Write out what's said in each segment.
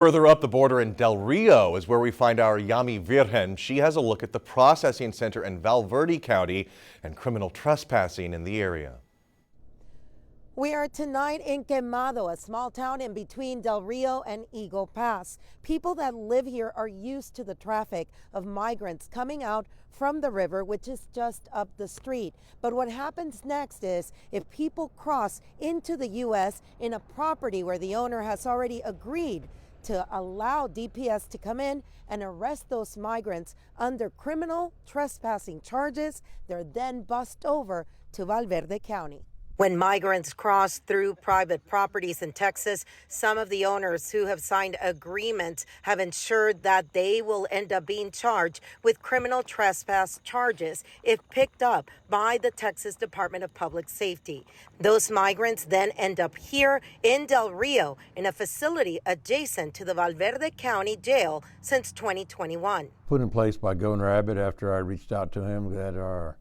Further up the border in Del Rio is where we find our Yami Virgen. She has a look at the processing center in Val Verde County and criminal trespassing in the area. We are tonight in Quemado, a small town in between Del Rio and Eagle Pass. People that live here are used to the traffic of migrants coming out from the river, which is just up the street. But what happens next is if people cross into the U.S. in a property where the owner has already agreed to allow DPS to come in and arrest those migrants under criminal trespassing charges, they're then bussed over to Val Verde County. When migrants cross through private properties in Texas, some of the owners who have signed agreements have ensured that they will end up being charged with criminal trespass charges if picked up by the Texas Department of Public Safety. Those migrants then end up here in Del Rio in a facility adjacent to the Val Verde County Jail since 2021. Put in place by Governor Abbott after I reached out to him that our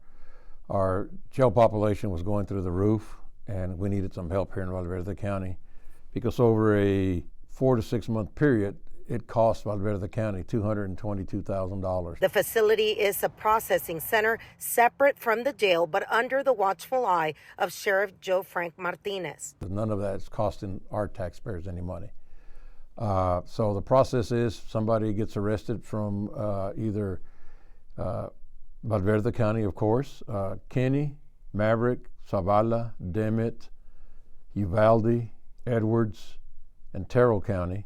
jail population was going through the roof, and we needed some help here in Val Verde County because over a 4 to 6 month period, it cost Val Verde County $222,000. The facility is a processing center separate from the jail, but under the watchful eye of Sheriff Joe Frank Martinez. None of that is costing our taxpayers any money. So the process is somebody gets arrested from either Val Verde County, of course, Kenny, Maverick, Zavala, Demet, Uvalde, Edwards, and Terrell County.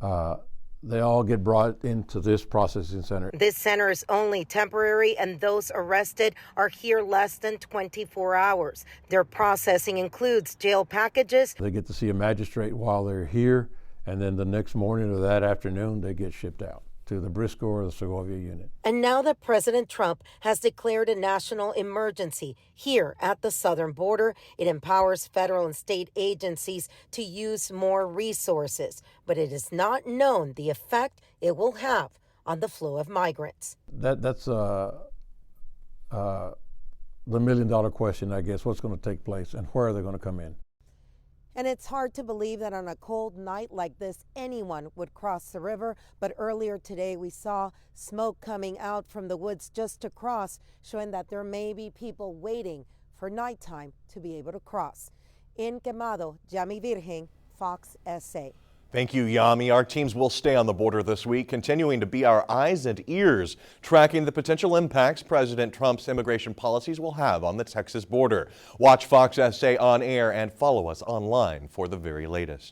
They all get brought into this processing center. This center is only temporary, and those arrested are here less than 24 hours. Their processing includes jail packages. They get to see a magistrate while they're here, and then the next morning or that afternoon, they get shipped out to the Briscoe or the Segovia unit. And now that President Trump has declared a national emergency here at the southern border, it empowers federal and state agencies to use more resources. But it is not known the effect it will have on the flow of migrants. That's the million-dollar question, I guess. What's going to take place and where are they going to come in? And it's hard to believe that on a cold night like this, anyone would cross the river. But earlier today, we saw smoke coming out from the woods just to cross, showing that there may be people waiting for nighttime to be able to cross. In Quemado, Yami Virgen, Fox SA. Thank you, Yami. Our teams will stay on the border this week, continuing to be our eyes and ears, tracking the potential impacts President Trump's immigration policies will have on the Texas border. Watch Fox SA on air and follow us online for the very latest.